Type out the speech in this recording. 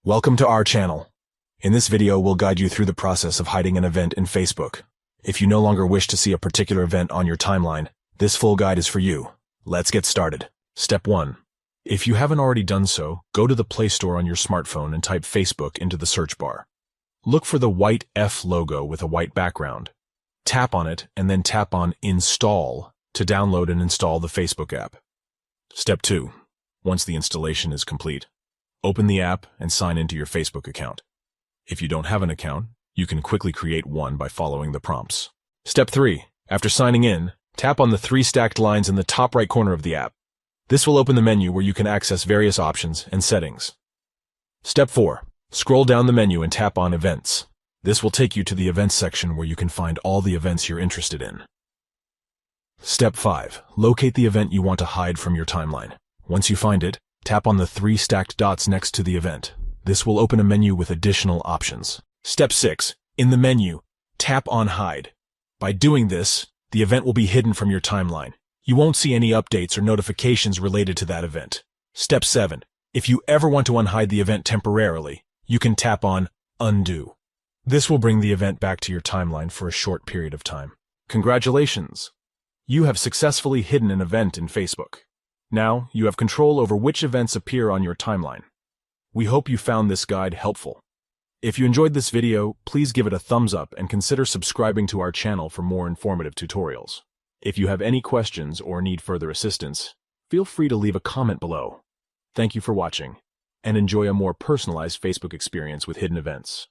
Welcome to our channel. In this video, we'll guide you through the process of hiding an event in Facebook. If you no longer wish to see a particular event on your timeline, this full guide is for you. Let's get started. Step 1. If you haven't already done so, go to the Play Store on your smartphone and type Facebook into the search bar. Look for the white F logo with a white background. Tap on it and then tap on Install to download and install the Facebook app. Step 2. Once the installation is complete, open the app and sign into your Facebook account. If you don't have an account, you can quickly create one by following the prompts. Step 3. After signing in, tap on the 3 stacked lines in the top right corner of the app. This will open the menu where you can access various options and settings. Step 4. Scroll down the menu and tap on Events. This will take you to the Events section where you can find all the events you're interested in. Step 5. Locate the event you want to hide from your timeline. Once you find it, tap on the 3 stacked dots next to the event. This will open a menu with additional options. Step 6. In the menu, tap on Hide. By doing this, the event will be hidden from your timeline. You won't see any updates or notifications related to that event. Step 7. If you ever want to unhide the event temporarily, you can tap on Undo. This will bring the event back to your timeline for a short period of time. Congratulations! You have successfully hidden an event in Facebook. Now, you have control over which events appear on your timeline. We hope you found this guide helpful. If you enjoyed this video, please give it a thumbs up and consider subscribing to our channel for more informative tutorials. If you have any questions or need further assistance, feel free to leave a comment below. Thank you for watching, and enjoy a more personalized Facebook experience with hidden events.